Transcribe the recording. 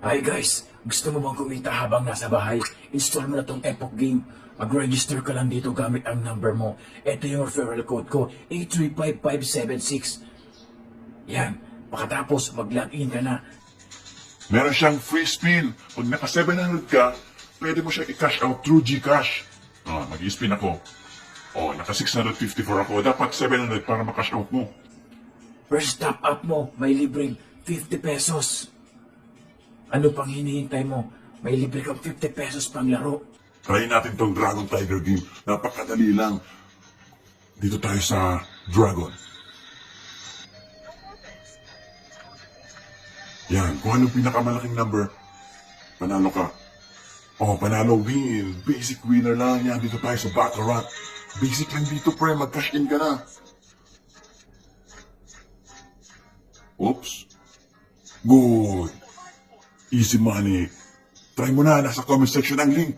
Hi guys, gusto mo bang kumita habang nasa bahay? Install mo na tong Epoch Game. Mag-register ka lang dito gamit ang number mo. Ito yung referral code ko, 835576. Yan, pagkatapos mag-login ka na. Meron siyang free spin. Pag naka 700 ka, pwede mo siya i-cash out through GCash. Mag-i-spin ako. Naka 654 ako. Dapat 700 para ma-cash out mo. First top up mo, may libreng 50 pesos. Ano pang hinihintay mo? May libre kang 50 pesos pang laro. Try natin tong Dragon Tiger game. Napakadali lang. Dito tayo sa Dragon. Yan, kung anong pinakamalaking number, panalo ka. Panalo win. Basic winner lang yan. Dito tayo sa Baccarat. Basic lang dito, pre. Mag-cash in ka na. Oops. Good. Easy money. Try mo na. Nasa comment section ang link.